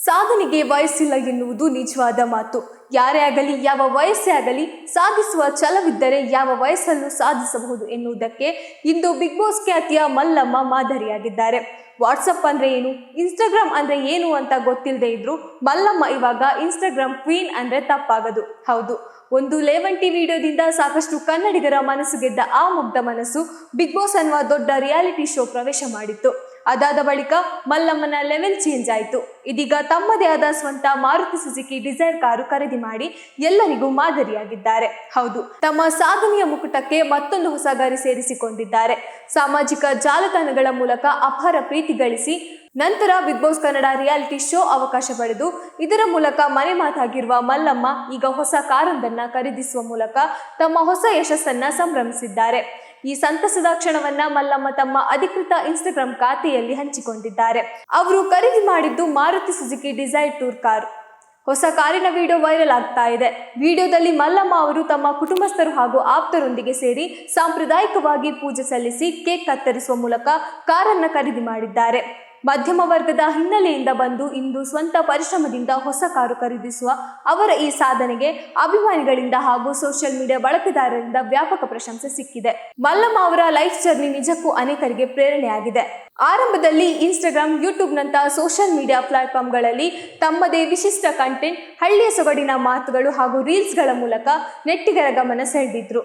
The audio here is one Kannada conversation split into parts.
ಸಾಧನೆಗೆ ವಯಸ್ಸಿಲ್ಲ ಎನ್ನುವುದು ನಿಜವಾದ ಮಾತು. ಯಾರೇ ಆಗಲಿ, ಯಾವ ವಯಸ್ಸೇ ಆಗಲಿ, ಸಾಧಿಸುವ ಛಲವಿದ್ದರೆ ಯಾವ ವಯಸ್ಸಲ್ಲೂ ಸಾಧಿಸಬಹುದು ಎನ್ನುವುದಕ್ಕೆ ಇಂದು ಬಿಗ್ ಬಾಸ್ ಖ್ಯಾತಿಯ ಮಲ್ಲಮ್ಮ ಮಾದರಿಯಾಗಿದ್ದಾರೆ. ವಾಟ್ಸಪ್ ಅಂದ್ರೆ ಏನು, ಇನ್ಸ್ಟಾಗ್ರಾಮ್ ಅಂದ್ರೆ ಏನು ಅಂತ ಗೊತ್ತಿಲ್ಲದೆ ಇದ್ರು ಮಲ್ಲಮ್ಮ ಇವಾಗ ಇನ್ಸ್ಟಾಗ್ರಾಮ್ ಕ್ವೀನ್ ಅಂದ್ರೆ ತಪ್ಪಾಗದು. ಹೌದು, ಒಂದು ಲೇವಂಟಿ ವಿಡಿಯೋದಿಂದ ಸಾಕಷ್ಟು ಕನ್ನಡಿಗರ ಮನಸ್ಸು ಗೆದ್ದ ಆ ಮುಗ್ಧ ಮನಸ್ಸು ಬಿಗ್ ಬಾಸ್ ಅನ್ನುವ ದೊಡ್ಡ ರಿಯಾಲಿಟಿ ಶೋ ಪ್ರವೇಶ ಮಾಡಿತ್ತು. ಅದಾದ ಬಳಿಕ ಮಲ್ಲಮ್ಮನ ಲೆವೆಲ್ ಚೇಂಜ್ ಆಯಿತು. ಇದೀಗ ತಮ್ಮದೇ ಆದ ಸ್ವಂತ ಮಾರುತಿ ಸುಜುಕಿ ಡಿಸೈರ್ ಕಾರು ಖರೀದಿ ಮಾಡಿ ಎಲ್ಲರಿಗೂ ಮಾದರಿಯಾಗಿದ್ದಾರೆ. ಹೌದು, ತಮ್ಮ ಸಾಧನೆಯ ಮುಕುಟಕ್ಕೆ ಮತ್ತೊಂದು ಹೊಸ ಗರಿ ಸೇರಿಸಿಕೊಂಡಿದ್ದಾರೆ. ಸಾಮಾಜಿಕ ಜಾಲತಾಣಗಳ ಮೂಲಕ ಅಪಾರ ಪ್ರೀತಿ ಗಳಿಸಿ ನಂತರ Bigg Boss Kannada reality show ಅವಕಾಶ ಪಡೆದು ಇದರ ಮೂಲಕ ಮನೆ ಮಾತಾಗಿರುವ ಮಲ್ಲಮ್ಮ ಈಗ ಹೊಸ ಕಾರೊಂದನ್ನ ಖರೀದಿಸುವ ಮೂಲಕ ತಮ್ಮ ಹೊಸ ಯಶಸ್ಸನ್ನ ಸಂಭ್ರಮಿಸಿದ್ದಾರೆ. ಈ ಸಂತಸದ ಕ್ಷಣವನ್ನ ಮಲ್ಲಮ್ಮ ತಮ್ಮ ಅಧಿಕೃತ ಇನ್ಸ್ಟಾಗ್ರಾಮ್ ಖಾತೆಯಲ್ಲಿ ಹಂಚಿಕೊಂಡಿದ್ದಾರೆ. ಅವರು ಖರೀದಿ ಮಾಡಿದ್ದು Maruti Suzuki Dzire tour car. ಹೊಸ ಕಾರಿನ ವಿಡಿಯೋ ವೈರಲ್ ಆಗ್ತಾ ಇದೆ. ವಿಡಿಯೋದಲ್ಲಿ ಮಲ್ಲಮ್ಮ ಅವರು ತಮ್ಮ ಕುಟುಂಬಸ್ಥರು ಹಾಗೂ ಆಪ್ತರೊಂದಿಗೆ ಸೇರಿ ಸಾಂಪ್ರದಾಯಿಕವಾಗಿ ಪೂಜೆ ಸಲ್ಲಿಸಿ ಕೇಕ್ ಕತ್ತರಿಸುವ ಮೂಲಕ ಕಾರನ್ನ ಖರೀದಿ ಮಾಡಿದ್ದಾರೆ. ಮಧ್ಯಮ ವರ್ಗದ ಹಿನ್ನೆಲೆಯಿಂದ ಬಂದು ಇಂದು ಸ್ವಂತ ಪರಿಶ್ರಮದಿಂದ ಹೊಸ ಕಾರು ಖರೀದಿಸುವ ಅವರ ಈ ಸಾಧನೆಗೆ ಅಭಿಮಾನಿಗಳಿಂದ ಹಾಗೂ ಸೋಷಿಯಲ್ ಮೀಡಿಯಾ ಬಳಕೆದಾರರಿಂದ ವ್ಯಾಪಕ ಪ್ರಶಂಸೆ ಸಿಕ್ಕಿದೆ. ಮಲ್ಲಮ್ಮ ಅವರ ಲೈಫ್ ಜರ್ನಿ ನಿಜಕ್ಕೂ ಅನೇಕರಿಗೆ ಪ್ರೇರಣೆಯಾಗಿದೆ. ಆರಂಭದಲ್ಲಿ ಇನ್ಸ್ಟಾಗ್ರಾಮ್, ಯೂಟ್ಯೂಬ್ನಂತಹ ಸೋಷಿಯಲ್ ಮೀಡಿಯಾ ಪ್ಲಾಟ್ಫಾರ್ಮ್ಗಳಲ್ಲಿ ತಮ್ಮದೇ ವಿಶಿಷ್ಟ ಕಂಟೆಂಟ್, ಹಳ್ಳಿಯ ಸೊಗಡಿನ ಮಾತುಗಳು ಹಾಗೂ ರೀಲ್ಸ್ಗಳ ಮೂಲಕ ನೆಟ್ಟಿಗರ ಗಮನ ಸೆಳೆದಿದ್ರು.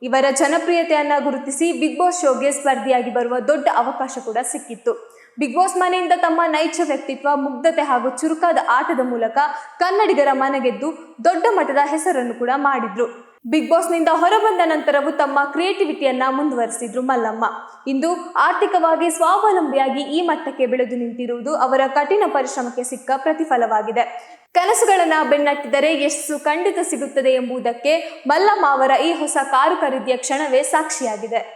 ಇವರ ಜನಪ್ರಿಯತೆಯನ್ನ ಗುರುತಿಸಿ ಬಿಗ್ ಬಾಸ್ ಶೋಗೆ ಸ್ಪರ್ಧಿಯಾಗಿ ಬರುವ ದೊಡ್ಡ ಅವಕಾಶ ಕೂಡ ಸಿಕ್ಕಿತ್ತು. ಬಿಗ್ ಬಾಸ್ ಮನೆಯಿಂದ ತಮ್ಮ ನೈಜ ವ್ಯಕ್ತಿತ್ವ, ಮುಗ್ಧತೆ ಹಾಗೂ ಚುರುಕಾದ ಆಟದ ಮೂಲಕ ಕನ್ನಡಿಗರ ಮನಗೆದ್ದು ದೊಡ್ಡ ಮಟ್ಟದ ಹೆಸರನ್ನು ಕೂಡ ಮಾಡಿದ್ರು. ಬಿಗ್ ಬಾಸ್ನಿಂದ ಹೊರಬಂದ ನಂತರವೂ ತಮ್ಮ ಕ್ರಿಯೇಟಿವಿಟಿಯನ್ನ ಮುಂದುವರಿಸಿದ್ರು ಮಲ್ಲಮ್ಮ. ಇಂದು ಆರ್ಥಿಕವಾಗಿ ಸ್ವಾವಲಂಬಿಯಾಗಿ ಈ ಮಟ್ಟಕ್ಕೆ ಬೆಳೆದು ನಿಂತಿರುವುದು ಅವರ ಕಠಿಣ ಪರಿಶ್ರಮಕ್ಕೆ ಸಿಕ್ಕ ಪ್ರತಿಫಲವಾಗಿದೆ. ಕನಸುಗಳನ್ನ ಬೆನ್ನಟ್ಟಿದರೆ ಯಶಸ್ಸು ಖಂಡಿತ ಸಿಗುತ್ತದೆ ಎಂಬುದಕ್ಕೆ ಮಲ್ಲಮ್ಮ ಅವರ ಈ ಹೊಸ ಕಾರು ಖರೀದಿಯ ಕ್ಷಣವೇ ಸಾಕ್ಷಿಯಾಗಿದೆ.